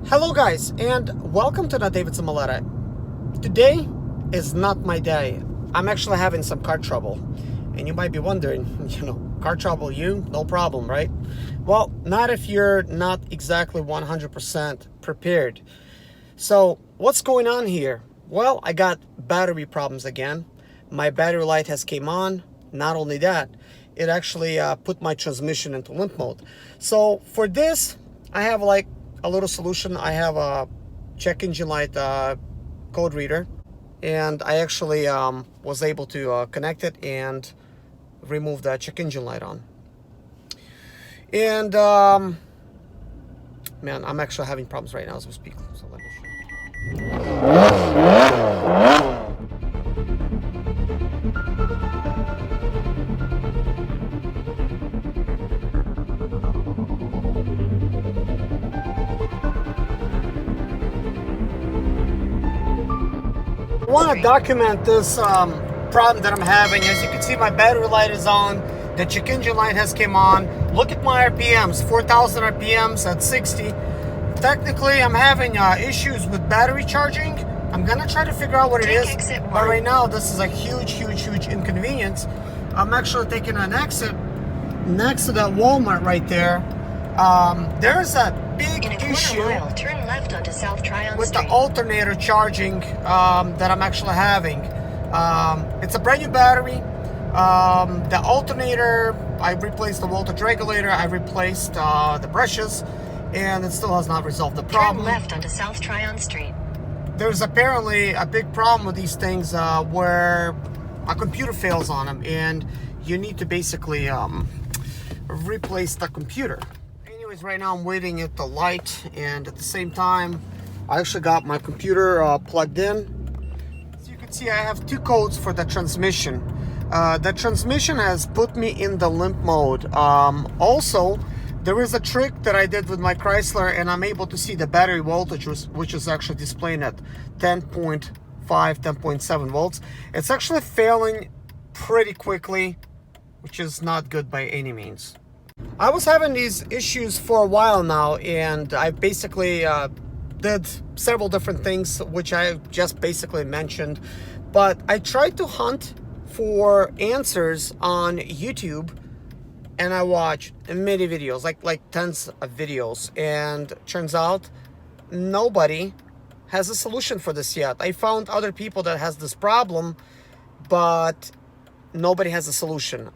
Hello guys, and welcome to the David Zimaleta. Today is not my day. I'm actually having some car trouble. And you might be wondering, car trouble, no problem, right? Well, not if you're not exactly 100% prepared. So what's going on here? Well, I got battery problems again. My battery light has came on. Not only that, it actually put my transmission into limp mode. So for this, I have like a little solution. I have a check engine light code reader, and I actually was able to connect it and remove the check engine light on. And man, I'm actually having problems right now as we speak. So let me show you. I want to document this problem that I'm having. As you can see, my battery light is on. The check engine light has came on. Look at my RPMs, 4,000 RPMs at 60. Technically, I'm having issues with battery charging. I'm gonna try to figure out what it is. But right now, this is a huge inconvenience. I'm actually taking an exit next to that Walmart right there. There's a big issue turn left onto South Tryon with Street. the alternator charging that I'm actually having. It's a brand new battery. The alternator, I replaced the voltage regulator, I replaced the brushes, and it still has not resolved the problem. Turn left onto South Tryon Street. There's apparently a big problem with these things where a computer fails on them, and you need to basically replace the computer. Anyways, right now I'm waiting at the light, and at the same time I actually got my computer plugged in. As you can see, I have two codes for the transmission. The transmission has put me in the limp mode. Also, there is a trick that I did with my Chrysler, and I'm able to see the battery voltage, which is actually displaying at 10.5, 10.7 volts. It's actually failing pretty quickly, which is not good by any means. I was having these issues for a while now, and I basically did several different things, which I just basically mentioned. But I tried to hunt for answers on YouTube, and I watched many videos, like tons of videos, and turns out nobody has a solution for this yet. I found other people that has this problem, but nobody has a solution.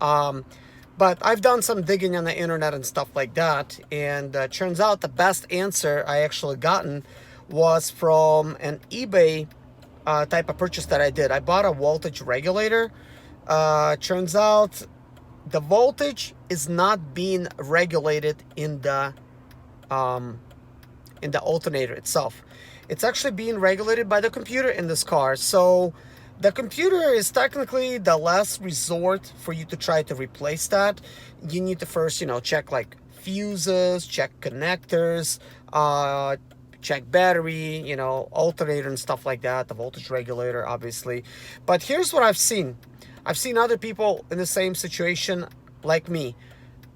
But I've done some digging on the internet and stuff like that, and turns out the best answer I actually gotten was from an eBay type of purchase that I did. I bought a voltage regulator. Turns out the voltage is not being regulated in the alternator itself. It's actually being regulated by the computer in this car. So the computer is technically the last resort for you to try to replace that. You need to first, check like fuses, check connectors, check battery, alternator and stuff like that, the voltage regulator, obviously. But here's what I've seen. I've seen other people in the same situation like me.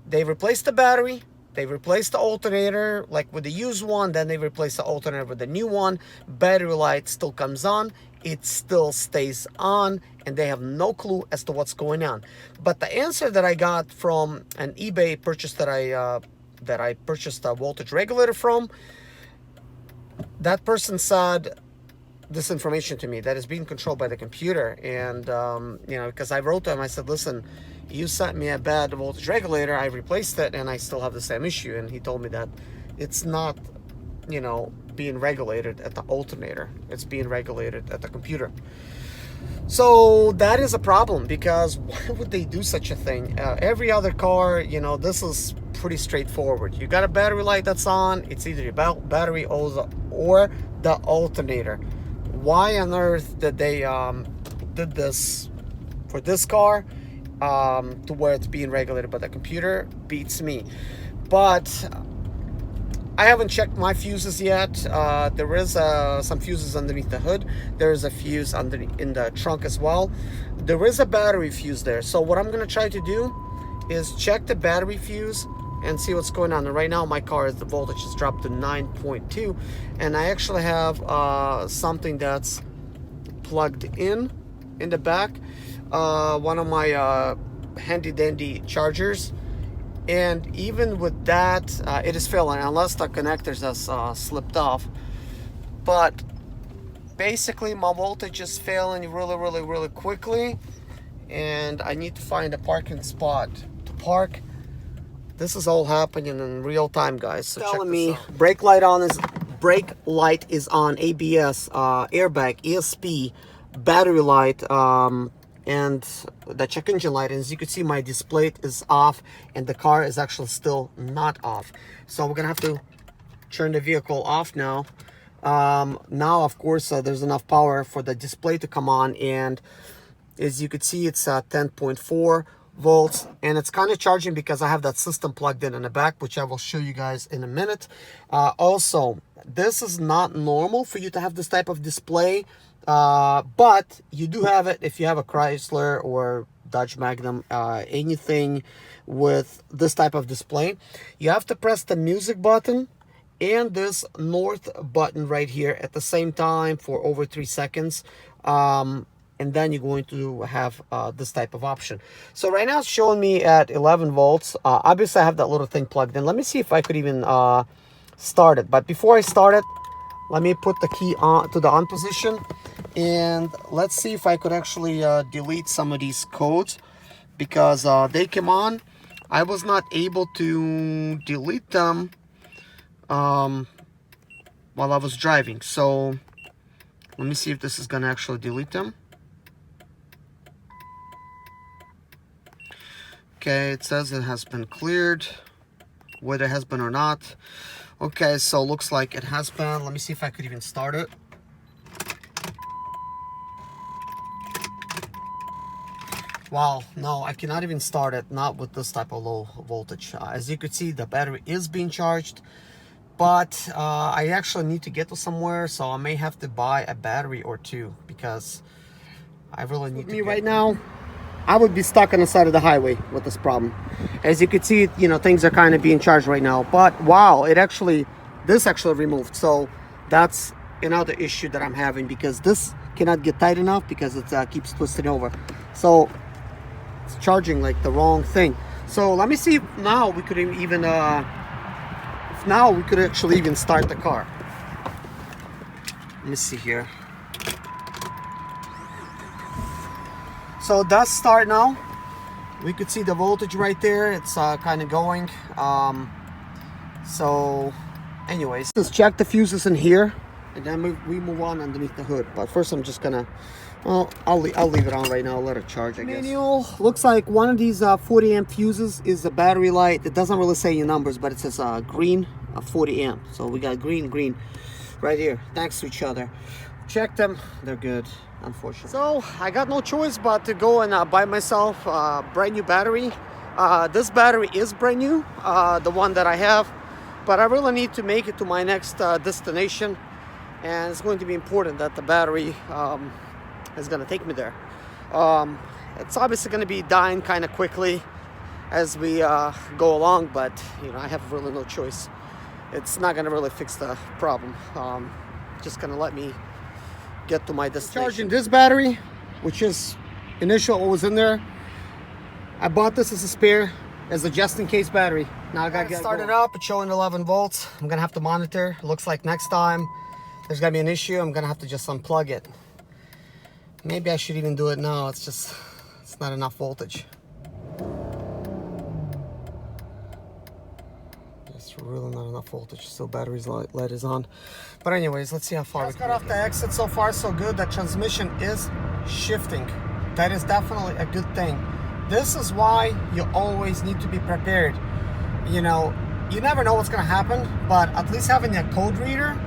They replaced the battery, they replaced the alternator, like with the used one, then they replace the alternator with the new one. Battery light still comes on, it still stays on, and they have no clue as to what's going on. But the answer that I got from an eBay purchase that I purchased a voltage regulator from, that person said this information to me, that is being controlled by the computer. And because I wrote to him, I said, listen, you sent me a bad voltage regulator, I replaced it, and I still have the same issue. And he told me that it's not being regulated at the alternator, it's being regulated at the computer. So that is a problem, because why would they do such a thing? Every other car, this is pretty straightforward. You got a battery light that's on, it's either your battery or the alternator. Why on earth did they did this for this car to where it's being regulated by the computer beats me. But I haven't checked my fuses yet. There is some fuses underneath the hood. There is a fuse in the trunk as well. There is a battery fuse there. So what I'm going to try to do is check the battery fuse and see what's going on. And right now my car is, the voltage has dropped to 9.2, and I actually have something that's plugged in the back, one of my handy dandy chargers, and even with that it is failing unless the connectors has slipped off. But basically my voltage is failing really quickly, and I need to find a parking spot to park. This is all happening in real time, guys. So telling me brake light is on, ABS, airbag, ESP, battery light, and the check engine light. And as you can see, my display is off and the car is actually still not off. So we're gonna have to turn the vehicle off now. Now of course there's enough power for the display to come on, and as you can see, it's 10.4 volts, and it's kind of charging because I have that system plugged in the back, which I will show you guys in a minute. Also, this is not normal for you to have this type of display, but you do have it if you have a Chrysler or Dodge Magnum, anything with this type of display. You have to press the music button and this north button right here at the same time for over 3 seconds. And then you're going to have this type of option. So right now it's showing me at 11 volts. Obviously I have that little thing plugged in. Let me see if I could even start it. But before I start it, let me put the key on to the on position, and let's see if I could actually delete some of these codes, because they came on. I was not able to delete them while I was driving. So let me see if this is gonna actually delete them. Okay, it says it has been cleared, whether it has been or not. Okay, so looks like it has been. Let me see if I could even start it. Wow, no, I cannot even start it, not with this type of low voltage. As you can see, the battery is being charged, but I actually need to get to somewhere, so I may have to buy a battery or two, because I really need to. Right now, I would be stuck on the side of the highway with this problem. As you can see, you know, things are kind of being charged right now. But wow, this actually removed. So that's another issue that I'm having, because this cannot get tight enough because it keeps twisting over. So it's charging like the wrong thing. So let me see if now we could even, actually even start the car. Let me see here. So it does start now. We could see the voltage right there. It's kind of going. So anyways, let's check the fuses in here, and then we move on underneath the hood. But first I'm just gonna, well, I'll leave it on right now, let it charge, I guess. Manual looks like one of these 40 amp fuses is the battery light. It doesn't really say your numbers, but it says green 40 amp. So we got green right here next to each other. Check them, they're good, unfortunately. So I got no choice but to go and buy myself a brand new battery. This battery is brand new, the one that I have, but I really need to make it to my next destination, and it's going to be important that the battery is going to take me there. It's obviously going to be dying kind of quickly as we go along, but you know, I have really no choice. It's not going to really fix the problem. Just going to let me get to my destination. Charging this battery, which is initial what was in there. I bought this as a spare, as a just in case battery. Now I gotta get started up. It's showing 11 volts. I'm gonna have to monitor. Looks like next time there's gonna be an issue, I'm gonna have to just unplug it. Maybe I should even do it now. It's not enough voltage. It's really not enough voltage. So battery's light is on. But anyways, let's see how far we got off the exit. So far so good. The transmission is shifting. That is definitely a good thing. This is why you always need to be prepared. You know, you never know what's gonna happen, but at least having a code reader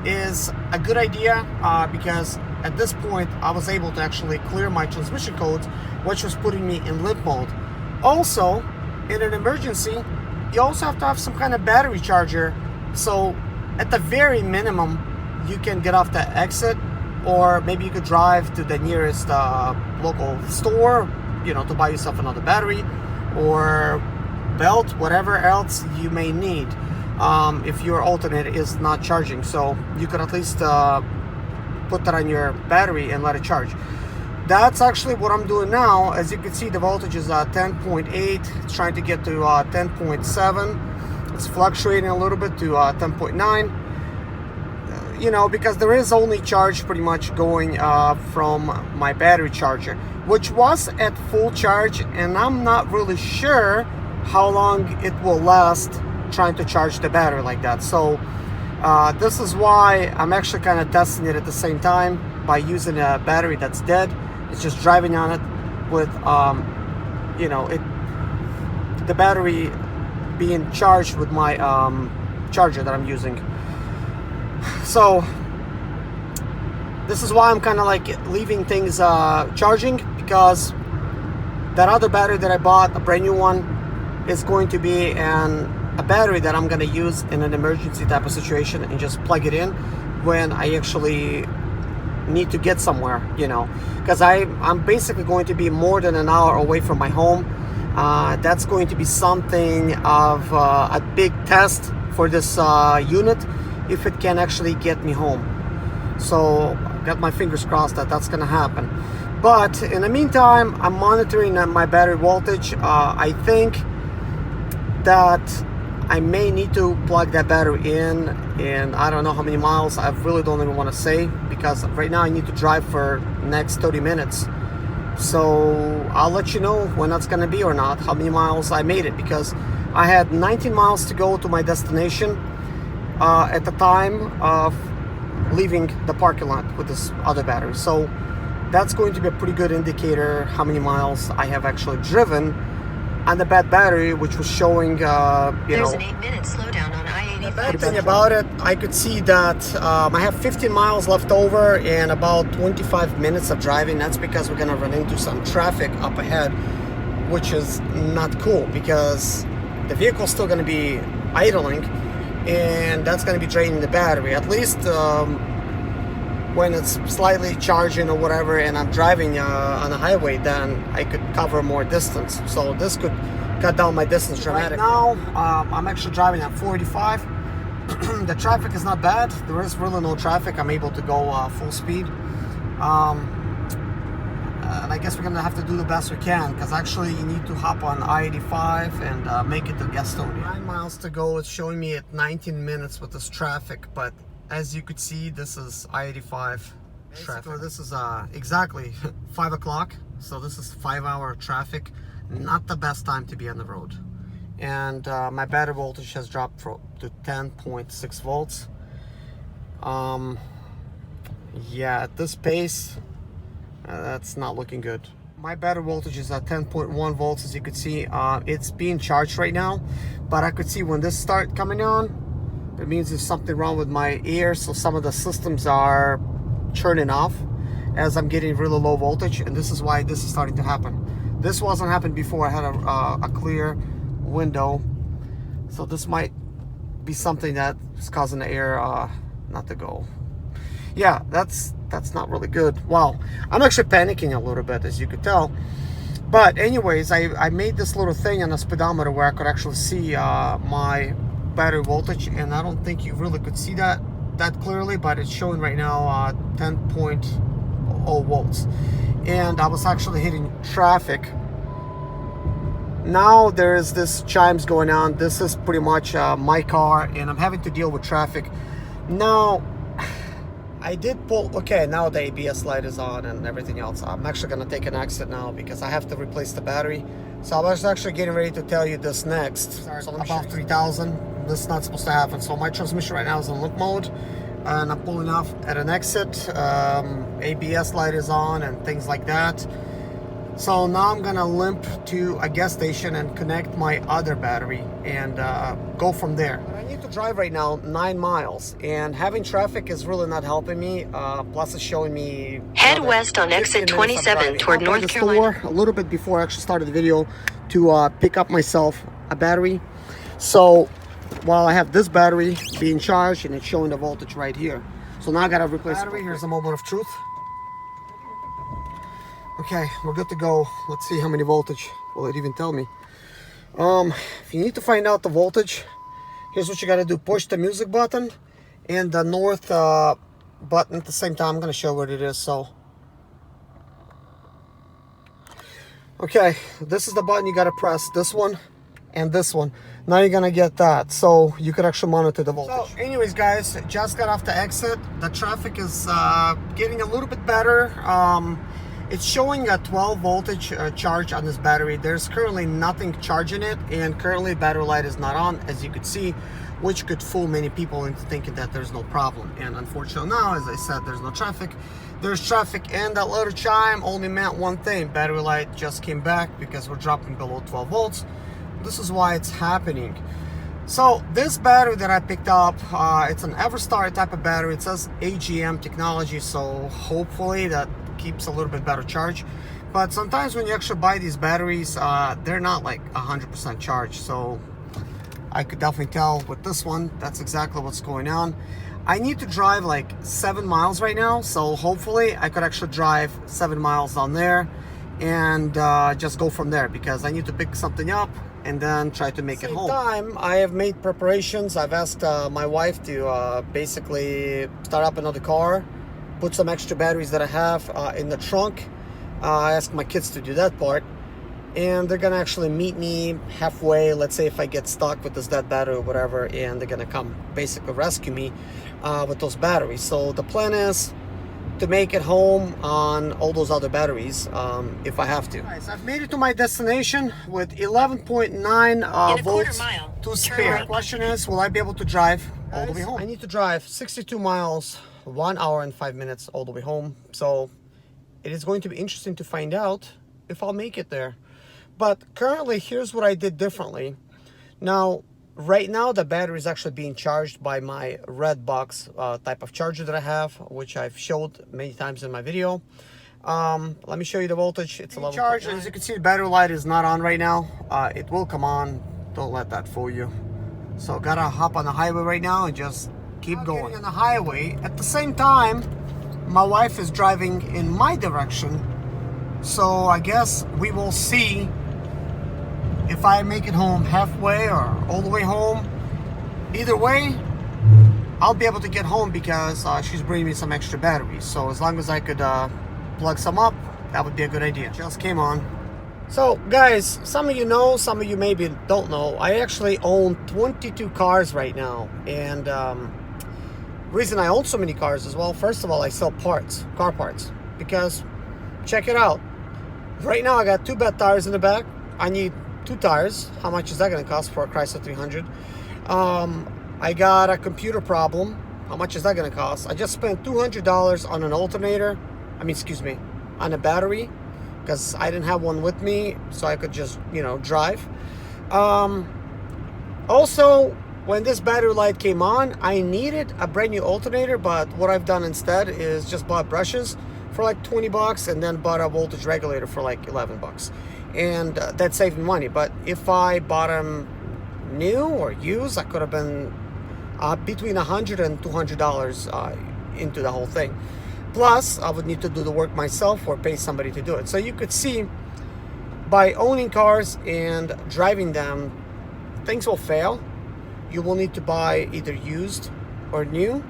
is a good idea, because at this point I was able to actually clear my transmission codes, which was putting me in limp mode. Also, in an emergency, you also have to have some kind of battery charger, so at the very minimum you can get off the exit, or maybe you could drive to the nearest local store, you know, to buy yourself another battery, or belt, whatever else you may need if your alternator is not charging. So you could at least put that on your battery and let it charge. That's actually what I'm doing now. As you can see, the voltage is 10.8. It's trying to get to 10.7. It's fluctuating a little bit to 10.9. You know, because there is only charge pretty much going from my battery charger, which was at full charge, and I'm not really sure how long it will last trying to charge the battery like that. So this is why I'm actually kind of testing it at the same time by using a battery that's dead. It's just driving on it with you know, the battery being charged with my charger that I'm using. So this is why I'm kind of like leaving things charging, because that other battery that I bought, a brand new one, is going to be a battery that I'm going to use in an emergency type of situation and just plug it in when I actually need to get somewhere, you know, because I'm basically going to be more than an hour away from my home. That's going to be something of a big test for this unit, if it can actually get me home. So I've got my fingers crossed that that's gonna happen. But in the meantime, I'm monitoring my battery voltage. I think that I may need to plug that battery in, and I don't know how many miles. I really don't even want to say, because right now I need to drive for next 30 minutes. So I'll let you know when that's gonna be or not, how many miles I made it, because I had 19 miles to go to my destination at the time of leaving the parking lot with this other battery. So that's going to be a pretty good indicator how many miles I have actually driven on the bad battery, which was showing There's an 8-minute slowdown on I-85. the bad thing about it, I could see that I have 15 miles left over and about 25 minutes of driving. That's because we're gonna run into some traffic up ahead, which is not cool, because the vehicle's still gonna be idling, and that's going to be draining the battery. At least when it's slightly charging or whatever and I'm driving on a highway, then I could cover more distance. So this could cut down my distance dramatically. Right now I'm actually driving at 485. The traffic is not bad. There is really no traffic. I'm able to go full speed. And I guess we're gonna have to do the best we can, because actually you need to hop on I-85 and make it to Gastonia. 9 miles to go. It's showing me at 19 minutes with this traffic, but as you could see, this is I-85 traffic. This is exactly 5 o'clock, so this is 5-hour traffic. Not the best time to be on the road. And my battery voltage has dropped to 10.6 volts. Yeah, at this pace, that's not looking good. My battery voltage is at 10.1 volts. As you can see, it's being charged right now, but I could see when this start coming on, it means there's something wrong with my ear. So some of the systems are turning off as I'm getting really low voltage, and this is why this is starting to happen. This wasn't happening before. I had a clear window, so this might be something that is causing the air not to go. Yeah, that's not really good. Wow, I'm actually panicking a little bit, as you could tell. But anyways, I made this little thing on a speedometer where I could actually see my battery voltage, and I don't think you really could see that clearly, but it's showing right now 10.0 volts. And I was actually hitting traffic. Now there's this chimes going on. This is pretty much my car, and I'm having to deal with traffic. Now, I did pull, okay, now the ABS light is on and everything else. I'm actually going to take an exit now because I have to replace the battery. So I was actually getting ready to tell you this next. Sorry, so about 3,000. This is not supposed to happen. So my transmission right now is in limp mode, and I'm pulling off at an exit. ABS light is on and things like that. So now I'm gonna limp to a gas station and connect my other battery and go from there. But I need to drive right now 9 miles, and having traffic is really not helping me. Plus it's showing me Head west on exit 27 toward North Carolina. A little bit before I actually started the video to pick up myself a battery. So while I have this battery being charged, and it's showing the voltage right here. So now I gotta replace the battery. Here's a moment of truth. Okay, we're good to go. Let's see how many voltage will it even tell me. If you need to find out the voltage, here's what you got to do. Push the music button and the north button at the same time. I'm going to show what it is. So, okay, this is the button you got to press. This one and this one. Now you're going to get that. So you can actually monitor the voltage. So anyways, guys, just got off the exit. The traffic is getting a little bit better. It's showing a 12 voltage charge on this battery. There's currently nothing charging it, and currently battery light is not on, as you could see, which could fool many people into thinking that there's no problem. And unfortunately now, as I said, there's no traffic. There's traffic, and that little chime only meant one thing. Battery light just came back because we're dropping below 12 volts. This is why it's happening. So this battery that I picked up, it's an Everstar type of battery. It says AGM technology, so hopefully that keeps a little bit better charge. But sometimes when you actually buy these batteries, they're not like 100% charged. So I could definitely tell with this one, that's exactly what's going on. I need to drive like 7 miles right now, so hopefully I could actually drive 7 miles down there and just go from there, because I need to pick something up and then try to make it home. Time, I have made preparations. I've asked my wife to basically start up another car, put some extra batteries that I have in the trunk. I asked my kids to do that part, and they're gonna actually meet me halfway. Let's say if I get stuck with this dead battery or whatever, and they're gonna come basically rescue me with those batteries. So the plan is to make it home on all those other batteries if I have to. Guys, I've made it to my destination with 11.9 volts to spare. The question is, will I be able to drive all the way home? I need to drive 62 miles, 1 hour and 5 minutes all the way home. So it is going to be interesting to find out if I'll make it there. But currently, here's what I did differently. Now, right now, the battery is actually being charged by my red box type of charger that I have, which I've showed many times in my video. Let me show you the voltage. It's a level charge. As you can see, the battery light is not on right now. It will come on. Don't let that fool you. So gotta hop on the highway right now and just keep going on the highway. At the same time, my wife is driving in my direction. So I guess we will see if I make it home halfway or all the way home. Either way, I'll be able to get home because she's bringing me some extra batteries. So as long as I could plug some up, that would be a good idea. Just came on. So guys, some of you know, some of you maybe don't know, I actually own 22 cars right now. And reason I own so many cars as well, first of all, I sell parts, car parts, because check it out. Right now I got 2 bad tires in the back. I need 2 tires. How much is that going to cost for a Chrysler 300? I got a computer problem. How much is that going to cost? I just spent $200 on an alternator. Excuse me, on a battery, because I didn't have one with me, so I could just, drive. Also, when this battery light came on, I needed a brand new alternator, but what I've done instead is just bought brushes for like 20 bucks and then bought a voltage regulator for like 11 bucks. And that saved me money. But if I bought them new or used, I could have been between $100 and $200 into the whole thing. Plus, I would need to do the work myself or pay somebody to do it. So you could see, by owning cars and driving them, things will fail. You will need to buy either used or new.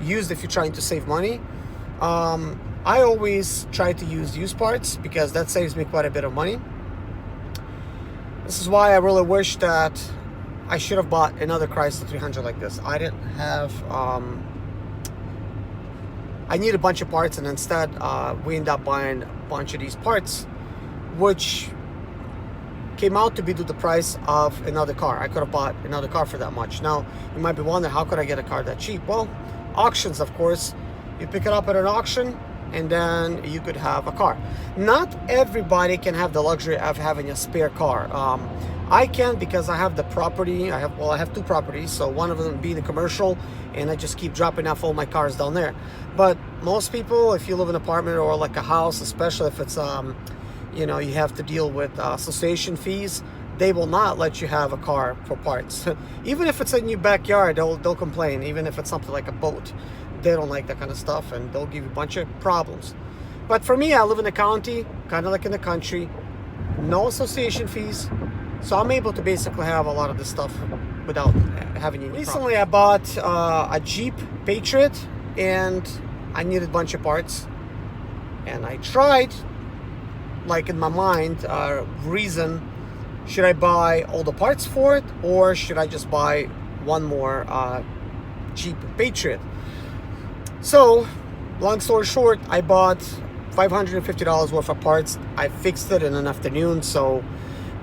Used if you're trying to save money. I always try to use used parts because that saves me quite a bit of money. This is why I really wish that I should have bought another Chrysler 300 like this. I didn't have... I need a bunch of parts, and instead we ended up buying a bunch of these parts, which came out to be the price of another car. I could have bought another car for that much. Now, you might be wondering, how could I get a car that cheap? Well, auctions, of course. You pick it up at an auction, and then you could have a car. Not everybody can have the luxury of having a spare car. I can, because I have the property. I have 2 properties, so one of them being a commercial, and I just keep dropping off all my cars down there. But most people, if you live in an apartment or like a house, especially if it's you have to deal with association fees, they will not let you have a car for parts. Even if it's in your backyard, they'll complain. Even if it's something like a boat, they don't like that kind of stuff, and they'll give you a bunch of problems. But for me, I live in the county, kind of like in the country. No association fees, So I'm able to basically have a lot of this stuff without having any Recently I bought a Jeep Patriot, and I needed a bunch of parts. And I tried, like in my mind, reason, should I buy all the parts for it, or should I just buy one more Jeep Patriot? So, long story short, I bought $550 worth of parts. I fixed it in an afternoon, so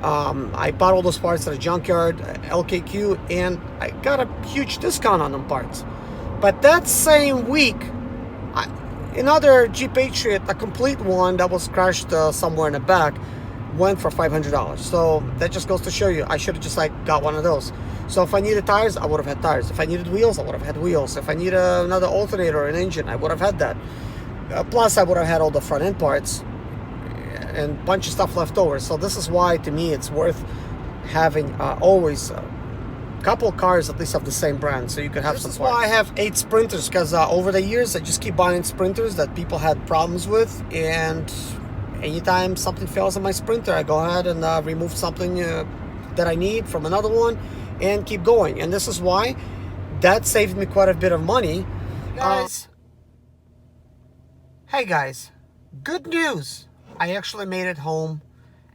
I bought all those parts at a junkyard, LKQ, and I got a huge discount on them parts. But that same week, another Jeep Patriot, a complete one that was crashed somewhere in the back, went for $500. So that just goes to show you, I should have just got one of those. So if I needed tires, I would have had tires. If I needed wheels, I would have had wheels. If I needed another alternator or an engine, I would have had that. Plus, I would have had all the front end parts and a bunch of stuff left over. So this is why, to me, it's worth having always a couple cars at least of the same brand, so you could have some parts. This is why I have 8 Sprinters, because over the years, I just keep buying Sprinters that people had problems with, and anytime something fails on my Sprinter, I go ahead and remove something that I need from another one and keep going. And this is why that saved me quite a bit of money. Hey guys, good news! I actually made it home.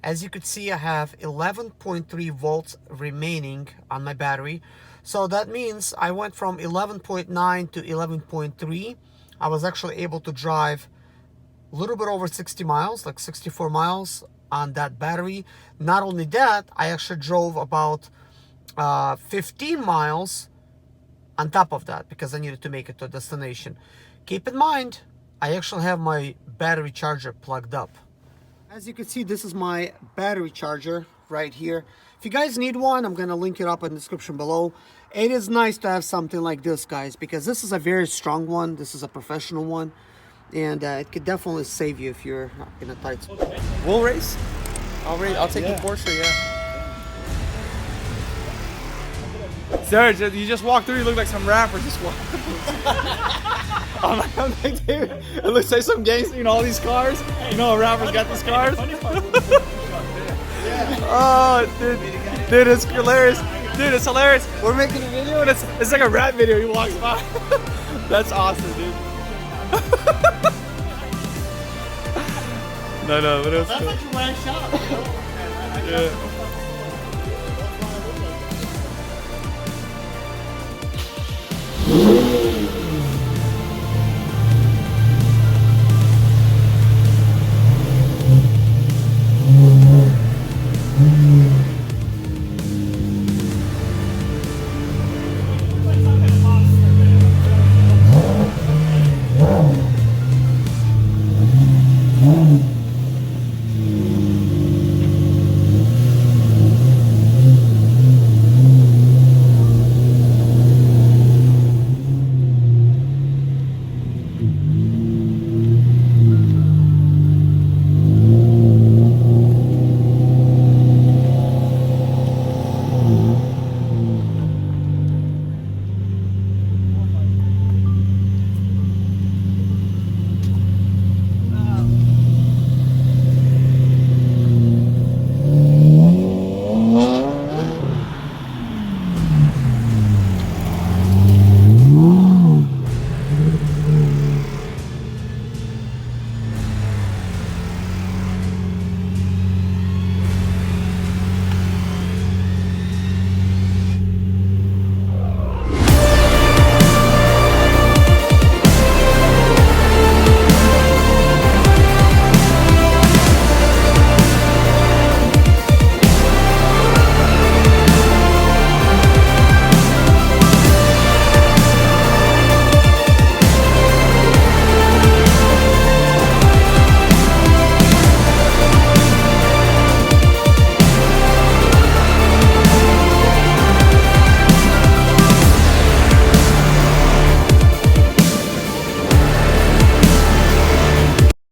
As you can see, I have 11.3 volts remaining on my battery. So that means I went from 11.9 to 11.3. I was actually able to drive a little bit over 60 miles, like 64 miles on that battery. Not only that, I actually drove about 15 miles on top of that because I needed to make it to a destination. Keep in mind, I actually have my battery charger plugged up. As you can see, this is my battery charger right here. If you guys need one, I'm gonna link it up in the description below. It is nice to have something like this, guys, because this is a very strong one. This is a professional one, and it could definitely save you if you're in a tight spot. We'll race. I'll take the Porsche, yeah. Serge, you just walked through, you look like some rapper just walked I'm like, dude, it looks like some gangster, you know, all these cars. You know, a rapper's got these cars. Oh, dude, it's hilarious. Dude, it's hilarious. We're making a video and it's like a rap video. He walks by. That's awesome, dude. No, but it's That's like a rare shot, you know? Yeah.